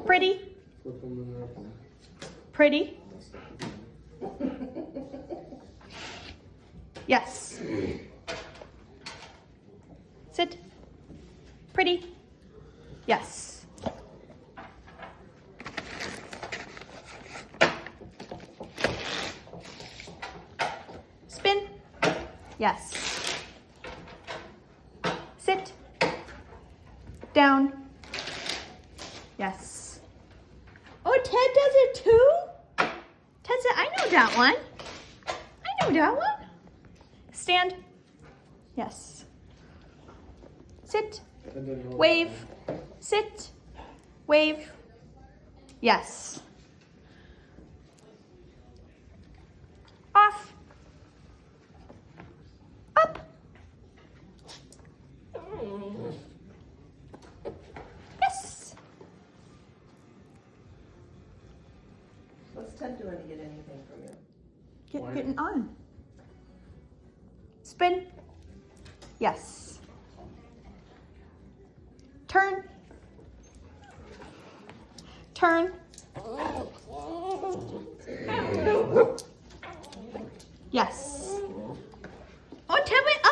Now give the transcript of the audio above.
Pretty. Pretty. Yes. Sit. Pretty. Yes. Spin. Yes. Sit. Down. Yes. Oh, Ted does it too? Ted said, I know that one. I know that one. Stand. Yes. Sit. Wave. Sit. Wave. Yes. Off. Up. Yes. What's Ted doing to get anything from you? Getting on. Spin. Yes. Turn. Turn. Yes. Oh, Ted went